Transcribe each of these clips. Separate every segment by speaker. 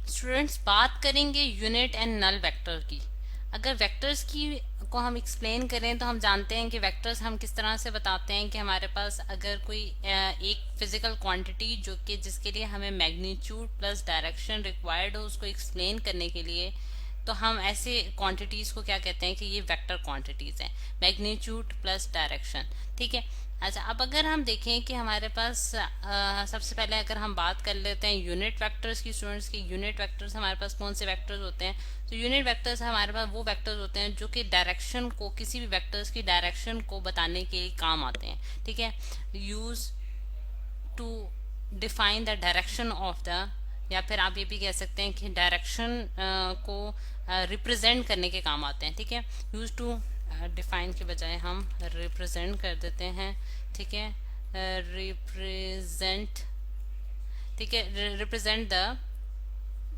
Speaker 1: Students बात करेंगे unit and null vector की। अगर वेक्टर्स की को हम एक्सप्लेन करें तो हम जानते हैं कि वेक्टर्स हम किस तरह से बताते हैं कि हमारे पास अगर कोई एक फिजिकल क्वांटिटी जो कि जिसके लिए हमें मैग्नीट्यूड प्लस डायरेक्शन रिक्वायर्ड हो उसको एक्सप्लेन करने के लिए, तो हम ऐसे क्वांटिटीज को क्या कहते हैं कि ये वेक्टर क्वांटिटीज हैं, मैग्नीट्यूड प्लस डायरेक्शन। ठीक है। अच्छा, अब अगर हम देखें कि हमारे पास सबसे पहले अगर हम बात कर लेते हैं यूनिट वेक्टर्स की, स्टूडेंट्स की यूनिट वेक्टर्स हमारे पास कौन से वेक्टर्स होते हैं। तो यूनिट वेक्टर्स हमारे पास वो वेक्टर्स होते हैं जो कि डायरेक्शन को, किसी भी वेक्टर्स की डायरेक्शन को बताने के काम आते हैं। ठीक है। Use to define the direction of the, या फिर आप ये भी कह सकते हैं कि डायरेक्शन को रिप्रेजेंट करने के काम आते हैं। ठीक है। यूज टू डिफाइन के बजाय हम रिप्रेजेंट कर देते हैं। ठीक है। रिप्रेजेंट, ठीक है, रिप्रेजेंट द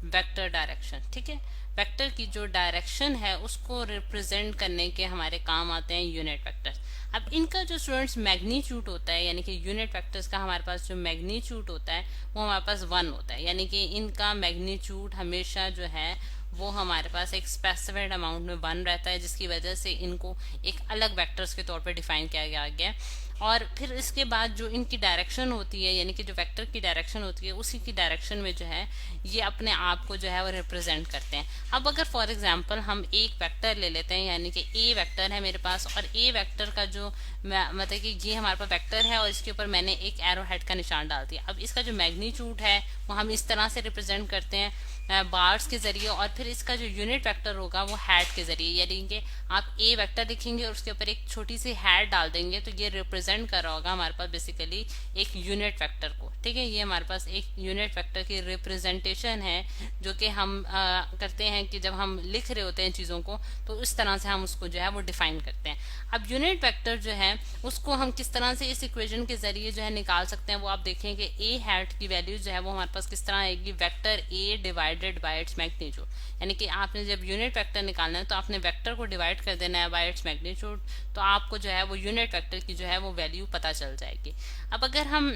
Speaker 1: वेक्टर डायरेक्शन। ठीक है। वेक्टर की जो डायरेक्शन है उसको रिप्रेजेंट करने के हमारे काम आते हैं यूनिट वेक्टर्स। अब इनका जो स्टूडेंट्स मैग्नीट्यूड होता है, यानी कि यूनिट वेक्टर्स का हमारे पास जो मैग्नीट्यूड होता है वो हमारे पास 1 होता है, यानी कि इनका मैग्नीट्यूड हमेशा जो है वो हमारे पास एक स्पेसिफाइड अमाउंट में 1 रहता है, जिसकी वजह से इनको एक अलग वेक्टर्स के तौर पर डिफाइन किया गया है। और फिर इसके बाद जो इनकी डायरेक्शन होती है, यानी कि जो वेक्टर की डायरेक्शन होती है उसी की डायरेक्शन में जो है ये अपने आप को जो है वो रिप्रेजेंट करते हैं। अब अगर फॉर एग्जांपल हम एक वेक्टर ले लेते हैं, यानी कि ए वेक्टर है मेरे पास, और ए वेक्टर का जो मतलब कि ये हमारे पास वेक्टर है और इसके ऊपर मैंने एक एरो हेड का निशान डाल दिया। अब इसका जो मैग्नीट्यूड है वो हम इस तरह से रिप्रेजेंट करते हैं बार्स के जरिए, और फिर इसका जो यूनिट वेक्टर होगा वो हैट के जरिए, यानी कि आप ए वेक्टर लिखेंगे और उसके ऊपर एक छोटी सी हैट डाल देंगे तो ये रिप्रेजेंट कर रहा होगा हमारे पास बेसिकली एक यूनिट वेक्टर को। ठीक है। ये हमारे पास एक यूनिट वेक्टर की रिप्रेजेंटेशन है जो कि हम करते हैं कि जब हम लिख रहे होते हैं चीज़ों को तो इस तरह से हम उसको जो है वो डिफाइन करते हैं। अब यूनिट वेक्टर जो है उसको हम किस तरह से इस इक्वेशन के जरिए जो है निकाल सकते हैं, वो आप देखें कि ए हैट की वैल्यू जो है वो हमारे पास किस तरह आएगी, vector A divided by its magnitude. यानी कि आपने जब यूनिट वेक्टर निकालना है तो आपने वेक्टर को डिवाइड कर देना है बाय इट्स मैग्नीट्यूड, तो आपको जो है वो यूनिट वेक्टर की जो है वो वैल्यू पता चल जाएगी। अब अगर हम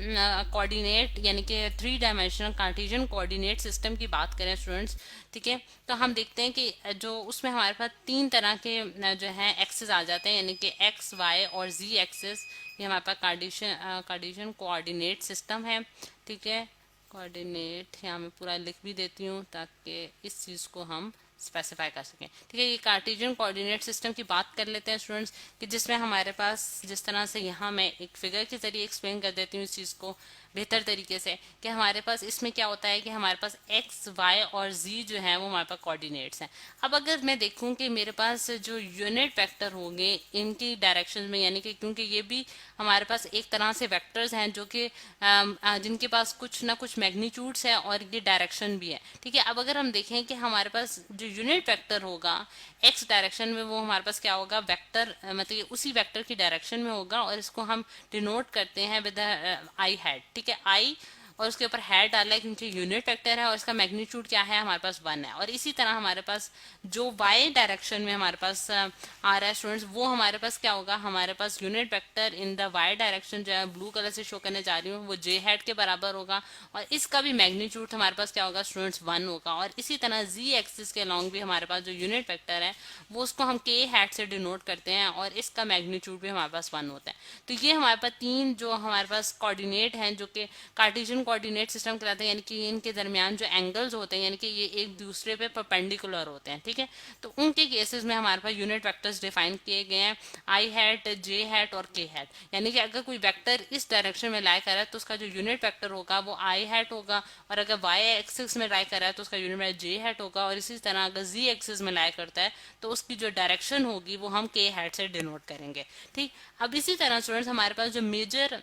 Speaker 1: कोऑर्डिनेट यानी कि 3 डायमेंशनल कार्टेशियन कोऑर्डिनेट सिस्टम की बात करें स्टूडेंट्स, ठीक है, तो हम देखते हैं कि जो उसमें हमारे पास 3 तरह के जो है एक्सेस आ जाते हैं, यानी कि एक्स वाई और जी एक्सेस। ये हमारे पास कार्टेशियन कोऑर्डिनेट सिस्टम है। ठीक है। कोऑर्डिनेट यहाँ मैं पूरा लिख भी देती हूँ ताकि इस चीज़ को हम स्पेसिफाई कर सकें। ठीक है। ये कार्टेशियन कोऑर्डिनेट सिस्टम की बात कर लेते हैं स्टूडेंट्स, कि जिसमें हमारे पास जिस तरह से यहाँ मैं एक फिगर के जरिए एक्सप्लेन कर देती हूँ इस चीज़ को बेहतर तरीके से, कि हमारे पास इसमें क्या होता है कि हमारे पास एक्स वाई और जी जो है वो हमारे पास कोऑर्डिनेट्स हैं। अब अगर मैं देखूं कि मेरे पास जो यूनिट वेक्टर होंगे इनकी डायरेक्शन में, यानी कि क्योंकि ये भी हमारे पास एक तरह से वेक्टर्स हैं जो कि जिनके पास कुछ ना कुछ मैग्नीट्यूड्स है और ये डायरेक्शन भी है। ठीक है। अब अगर हम देखें कि हमारे पास जो यूनिट वेक्टर होगा एक्स डायरेक्शन में, वो हमारे पास क्या होगा, वेक्टर मतलब ये उसी वेक्टर की डायरेक्शन में होगा, और इसको हम डिनोट करते हैं विद आई हैड। ठीक है। आई और उसके ऊपर हैड डाला है क्योंकि यूनिट वेक्टर है और इसका मैग्नीट्यूड क्या है, हमारे पास 1 है। और इसी तरह हमारे पास जो वाई डायरेक्शन में हमारे पास आ रहा है स्टूडेंट्स, वो हमारे पास क्या होगा, हमारे पास unit vector in the Y direction जो है ब्लू कलर से शो करने जा रही हूँ वो जे हैड के बराबर होगा, और इसका भी मैग्नीट्यूड हमारे पास क्या होगा स्टूडेंट्स 1 होगा। और इसी तरह जी एक्सिस के अलॉन्ग भी हमारे पास जो यूनिट वेक्टर है वो उसको हम के हैड से डिनोट करते हैं और इसका मैग्नीट्यूड भी हमारे पास 1 होता है। तो ये हमारे पास 3 जो हमारे पास कोऑर्डिनेट हैं जो कि कार्टेशियन कोऑर्डिनेट सिस्टम कहलाते हैं, यानी कि इनके दरमियान जो एंगल्स होते हैं यानी कि ये एक दूसरे पे परपेंडिकुलर होते हैं। ठीक है। तो उनके केसेस में हमारे पास यूनिट वेक्टर्स डिफाइन किए गए हैं, आई हैट, जे हैट और के हैट। यानी कि अगर कोई वेक्टर इस डायरेक्शन में लाई कर रहा है तो उसका जो यूनिट वेक्टर होगा वो आई हैट होगा, और अगर वाई एक्सिस में लाई कर रहा है तो उसका यूनिट वेक्टर जे हैट होगा, और इसी तरह अगर जी एक्सिस में लाई करता है तो उसकी जो डायरेक्शन होगी वो हम के हैट से डिनोट करेंगे। ठीक। अब इसी तरह स्टूडेंट्स हमारे पास जो मेजर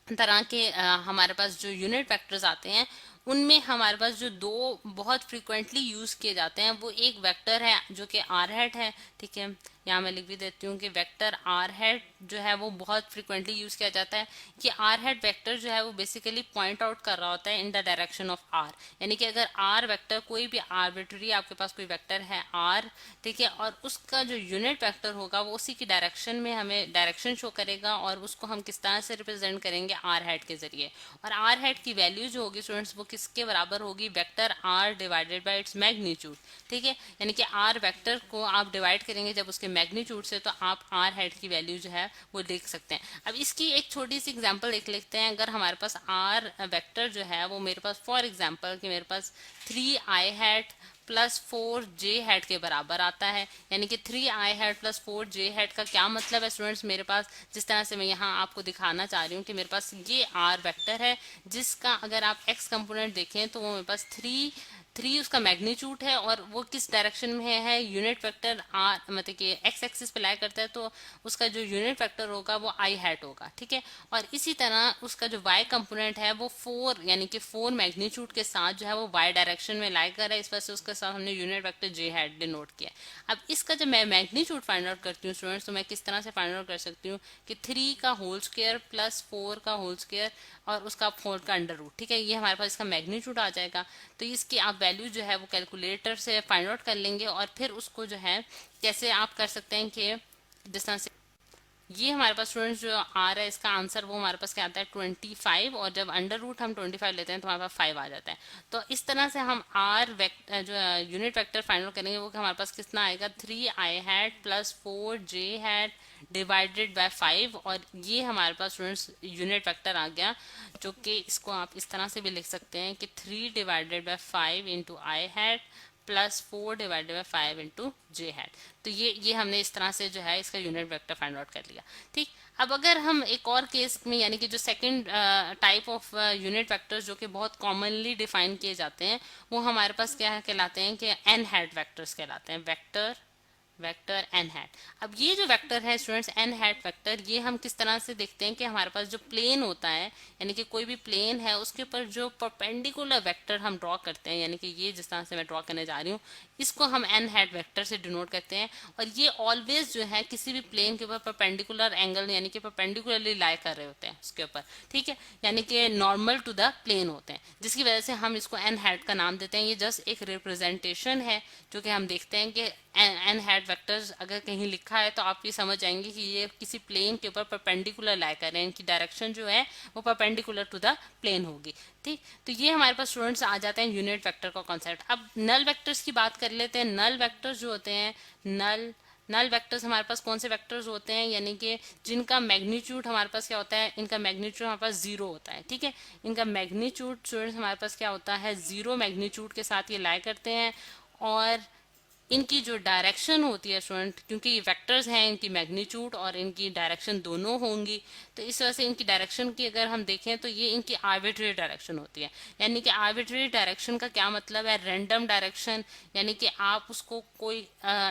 Speaker 1: तरह के हमारे पास जो यूनिट वेक्टर्स आते हैं उनमें हमारे पास जो 2 बहुत फ्रीक्वेंटली यूज किए जाते हैं वो एक वेक्टर है जो कि आर हैट है। ठीक है। यहाँ मैं लिख भी देती हूँ कि वेक्टर आर हैट जो है वो बहुत फ्रिक्वेंटली यूज किया जाता है। कि आर हैट वेक्टर जो है वो बेसिकली पॉइंट आउट कर रहा होता है in the direction of R, यानी कि अगर आर वेक्टर कोई भी आर्बिट्री आपके पास कोई वेक्टर है आर, ठीक है, और उसका जो यूनिट वेक्टर होगा वो उसी की डायरेक्शन में हमें डायरेक्शन शो करेगा, और उसको हम किस तरह से रिप्रेजेंट करेंगे आर हैट के जरिए। और आर हैट की वैल्यू जो होगी स्टूडेंट्स वो किसके बराबर होगी, vector R divided by its magnitude, ठीक है, यानी कि आर वेक्टर को आप डिवाइड करेंगे जब उसके मैग्नीट्यूड से, तो आप आर हैट की वैल्यू जो है वो देख सकते हैं। अब इसकी एक छोटी सी एग्जांपल देख लेते हैं। अगर हमारे पास आर वेक्टर जो है वो मेरे पास फॉर एग्जांपल कि मेरे पास 3i hat plus 4j hat के बराबर आता है, यानी कि 3i hat plus 4j hat का क्या मतलब है स्टूडेंट्स, मेरे पास जिस तरह से मैं यहाँ आपको दिखाना चाह रही हूँ कि मेरे पास ये आर वेक्टर है जिसका अगर आप एक्स कंपोनेंट देखें तो वो मेरे पास 3 उसका मैग्नीट्यूड है, और वो किस डायरेक्शन में है, यूनिट वेक्टर आर मतलब कि एक्स एक्सिस पे लाई करता है, तो उसका जो यूनिट वेक्टर होगा वो आई हैट होगा, ठीक है। और इसी तरह उसका जो वाई कंपोनेंट है वो 4 यानी कि 4 मैग्नीट्यूड के साथ जो है वो वाई डायरेक्शन में लाई कर रहा है, इस वजह से उसके साथ हमने यूनिट वेक्टर जे हैट डिनोट किया। अब इसका जब मैं मैग्नीट्यूड फाइंड आउट करती हूँ स्टूडेंट्स, तो मैं किस तरह से फाइंड आउट कर सकती हूँ कि 3 का होल स्क्वायर प्लस 4 का होल स्क्वायर और उसका 4 का अंडर रूट, ठीक है, ये हमारे पास इसका मैग्नीट्यूड आ जाएगा। तो इसकी आप वैल्यू जो है वो कैलकुलेटर से फाइंड आउट कर लेंगे, और फिर उसको जो है कैसे आप कर सकते हैं कि जिस तरह से ये हमारे पास स्टूडेंट्स जो आ रहा है इसका आंसर वो हमारे पास क्या आता है 25, और जब अंडर रूट हम 25 लेते हैं तो हमारे पास 5 आ जाता है। तो इस तरह से हम आर वेक्टर जो यूनिट वेक्टर फाइंड करेंगे वो हमारे पास कितना आएगा 3i hat plus 4j hat divided by 5, और ये हमारे पास स्टूडेंट्स यूनिट वेक्टर आ गया, जो कि इसको आप इस तरह से भी लिख सकते हैं कि 3 divided by 5 into I hat plus 4 divided by 5 into J hat. तो ये हमने इस तरह से जो है इसका यूनिट वेक्टर फाइंड आउट कर लिया, ठीक। अब अगर हम एक और केस में यानी कि जो second type of unit vectors जो कि बहुत कॉमनली डिफाइन किए जाते हैं वो हमारे पास क्या कहलाते हैं कि एन हैट वेक्टर्स कहलाते हैं, वेक्टर एन हैट। अब ये जो वेक्टर है स्टूडेंट्स एन हैट वेक्टर, ये हम किस तरह से देखते हैं कि हमारे पास जो प्लेन होता है यानी कि कोई भी प्लेन है उसके ऊपर जो परपेंडिकुलर वेक्टर हम ड्रॉ करते हैं, यानी कि ये जिस तरह से मैं ड्रॉ करने जा रही हूँ इसको हम एन हैट वेक्टर से डिनोट करते हैं। और ये ऑलवेज जो है किसी भी प्लेन के ऊपर परपेंडिकुलर एंगल यानी कि परपेंडिकुलरली लाई कर रहे होते हैं उसके ऊपर, ठीक है, यानी कि नॉर्मल टू द प्लेन होते हैं, जिसकी वजह से हम इसको एन हैट का नाम देते हैं। ये जस्ट एक रिप्रेजेंटेशन है जो कि हम देखते हैं कि एन हैट वेक्टर्स अगर कहीं लिखा है तो आप ये समझ जाएंगे कि ये किसी प्लेन के ऊपर परपेंडिकुलर लाई कर रहे हैं, इनकी डायरेक्शन जो है वो परपेंडिकुलर टू द प्लेन होगी, ठीक। तो ये हमारे पास स्टूडेंट्स आ जाते हैं यूनिट वेक्टर का कॉन्सेप्ट। अब नल वेक्टर्स की बात कर लेते हैं। नल वेक्टर्स जो होते हैं नल वेक्टर्स हमारे पास कौन से वेक्टर्स होते हैं, यानी कि जिनका मैग्नीट्यूड हमारे पास क्या होता है, इनका मैग्नीट्यूड हमारे पास 0 होता है, ठीक है। इनका मैग्नीट्यूड स्टूडेंट्स हमारे पास क्या होता है 0 मैग्नीट्यूड के साथ ये लाई करते हैं, और इनकी जो डायरेक्शन होती है स्टूडेंट, क्योंकि ये वेक्टर्स हैं इनकी मैग्नीट्यूड और इनकी डायरेक्शन दोनों होंगी, तो इस वजह से इनकी डायरेक्शन की अगर हम देखें तो ये इनकी आर्बिट्रेरी डायरेक्शन होती है। यानी कि आर्बिट्रेरी डायरेक्शन का क्या मतलब है, रैंडम डायरेक्शन, यानी कि आप उसको कोई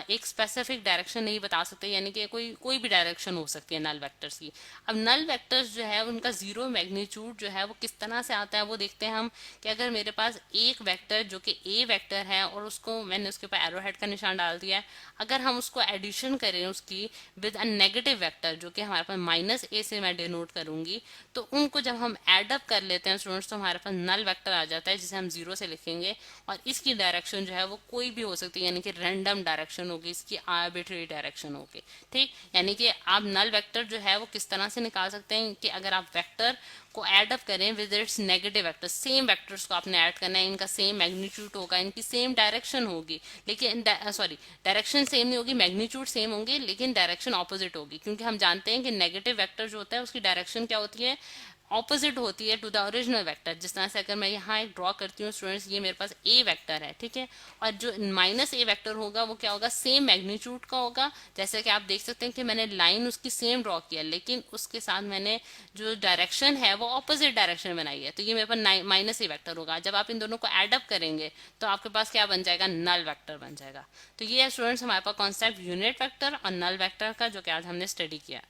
Speaker 1: एक स्पेसिफिक डायरेक्शन नहीं बता सकते, यानी कि कोई भी डायरेक्शन हो सकती है नल वेक्टर्स की। अब नल वेक्टर्स जो है उनका 0 मैग्नीट्यूड जो है वो किस तरह से आता है वो देखते हैं हम, कि अगर मेरे पास एक वेक्टर जो कि ए वेक्टर है और उसको मैंने उसके ऊपर एरो हेड का निशान डाल दिया है, अगर हम उसको एडिशन करें उसकी विद अ नेगेटिव वेक्टर जो कि हमारे पास -a से मैं डिनोट करूंगी, तो उनको जब हम एड अप कर लेते हैं स्टूडेंट्स तो हमारे पास नल वेक्टर आ जाता है जिसे हम 0 से लिखेंगे, और इसकी डायरेक्शन जो है वो कोई भी हो सकती है, यानी कि रैंडम डायरेक्शन होगी, इसकी आर्बिट्रेरी डायरेक्शन होगी, ठीक। यानी कि आप नल वेक्टर जो है वो किस तरह से निकाल सकते हैं कि अगर आप वेक्टर को ऐड अप करें with its negative vector, same vectors को आपने ऐड करना है, इनका सेम मैग्नीट्यूड होगा, इनकी सेम डायरेक्शन होगी, लेकिन डायरेक्शन सेम नहीं होगी, मैग्नीट्यूड सेम होंगे लेकिन डायरेक्शन ऑपोजिट होगी, क्योंकि हम जानते हैं कि नेगेटिव वेक्टर जो होता है उसकी डायरेक्शन क्या होती है, ऑपोजिट होती है टू द ओरिजिनल वेक्टर। जिस तरह से अगर मैं यहाँ एक ड्रॉ करती हूँ स्टूडेंट्स, ये मेरे पास ए वेक्टर है, ठीक है, और जो -a वेक्टर होगा वो क्या होगा, सेम मैग्नीट्यूड का होगा। जैसे कि आप देख सकते हैं कि मैंने लाइन उसकी सेम ड्रॉ किया लेकिन उसके साथ मैंने जो डायरेक्शन है वो ऑपोजिट डायरेक्शन बनाई है, तो ये मेरे पास -a वेक्टर होगा। जब आप इन दोनों को एडअप करेंगे तो आपके पास क्या बन जाएगा, नल वेक्टर बन जाएगा। तो ये है स्टूडेंट्स हमारे पास कॉन्सेप्ट यूनिट वेक्टर और नल वेक्टर का, जो कि आज हमने स्टडी किया।